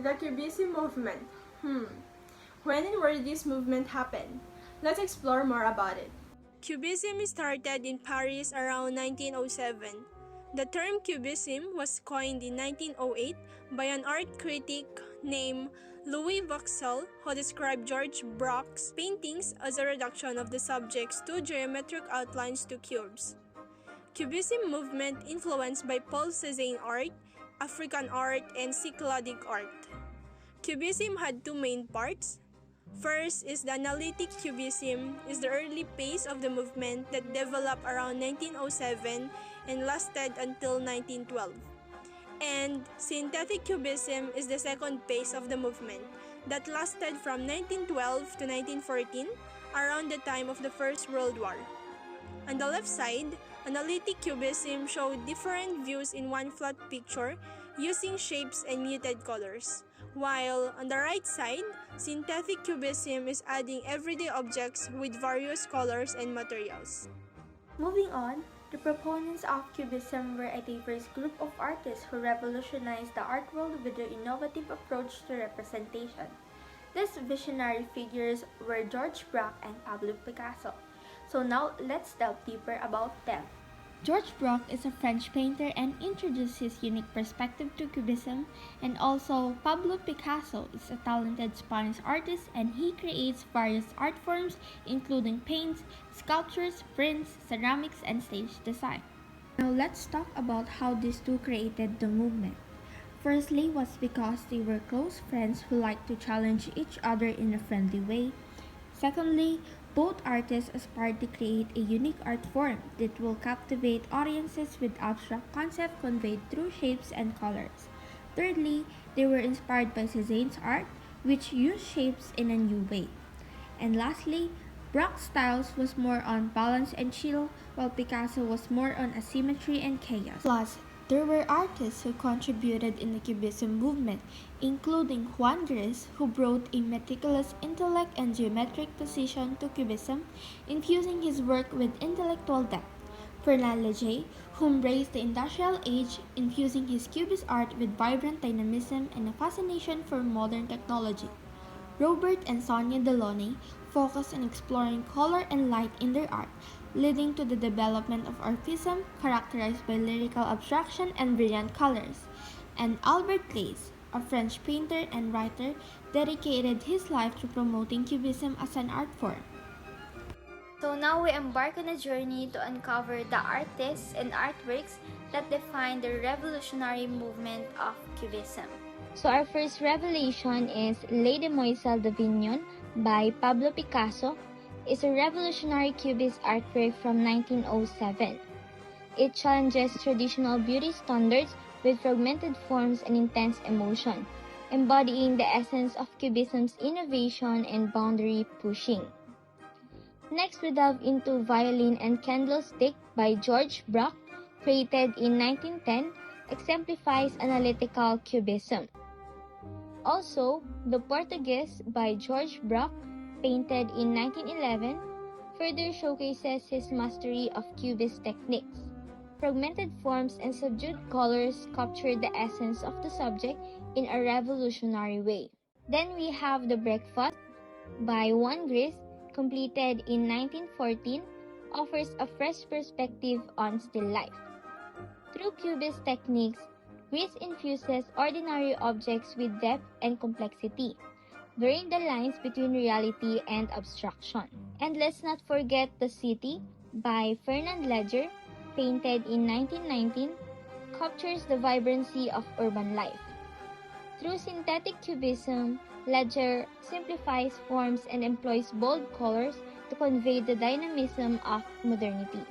The Cubism movement. When and where did this movement happen? Let's explore more about it. Cubism started in Paris around 1907. The term Cubism was coined in 1908 by an art critic named Louis Vauxhall, who described George Braque's paintings as a reduction of the subject's two geometric outlines to cubes. Cubism movement influenced by Paul Cézanne art, African art, and Cycladic art. Cubism had two main parts. First is the analytic cubism, is the early phase of the movement that developed around 1907 and lasted until 1912. And synthetic cubism is the second phase of the movement that lasted from 1912 to 1914, around the time of the First World War. On the left side, analytic cubism showed different views in one flat picture using shapes and muted colors, while on the right side, synthetic cubism is adding everyday objects with various colors and materials. Moving on, the proponents of Cubism were a diverse group of artists who revolutionized the art world with their innovative approach to representation. These visionary figures were George Braque and Pablo Picasso. So now let's delve deeper about them. George Braque is a French painter and introduced his unique perspective to Cubism, and also Pablo Picasso is a talented Spanish artist and he creates various art forms including paints, sculptures, prints, ceramics, and stage design. Now let's talk about how these two created the movement. Firstly was because they were close friends who liked to challenge each other in a friendly way. Secondly, both artists aspired to create a unique art form that will captivate audiences with abstract concepts conveyed through shapes and colors. Thirdly, they were inspired by Cézanne's art, which used shapes in a new way. And lastly, Braque's styles was more on balance and chill, while Picasso was more on asymmetry and chaos. Plus, there were artists who contributed in the Cubism movement, including Juan Gris, who brought a meticulous intellect and geometric precision to Cubism, infusing his work with intellectual depth. Fernand Léger, who embraced the industrial age, infusing his Cubist art with vibrant dynamism and a fascination for modern technology. Robert and Sonia Delaunay focused on exploring color and light in their art, leading to the development of Orphism, characterized by lyrical abstraction and brilliant colors. And Albert Glaze, a French painter and writer, dedicated his life to promoting Cubism as an art form. So now we embark on a journey to uncover the artists and artworks that define the revolutionary movement of Cubism. So our first revelation is Les Demoiselles d'Avignon by Pablo Picasso. Is a revolutionary Cubist artwork from 1907. It challenges traditional beauty standards with fragmented forms and intense emotion, embodying the essence of Cubism's innovation and boundary pushing. Next, we delve into Violin and Candlestick by George Braque, created in 1910, exemplifies analytical Cubism. Also, The Portuguese by George Braque, painted in 1911, further showcases his mastery of Cubist techniques. Fragmented forms and subdued colors capture the essence of the subject in a revolutionary way. Then we have The Breakfast by Juan Gris, completed in 1914, offers a fresh perspective on still life. Through Cubist techniques, Gris infuses ordinary objects with depth and complexity, blurring the lines between reality and abstraction. And let's not forget The City by Fernand Léger, painted in 1919, captures the vibrancy of urban life. Through synthetic cubism, Léger simplifies forms and employs bold colors to convey the dynamism of modernity.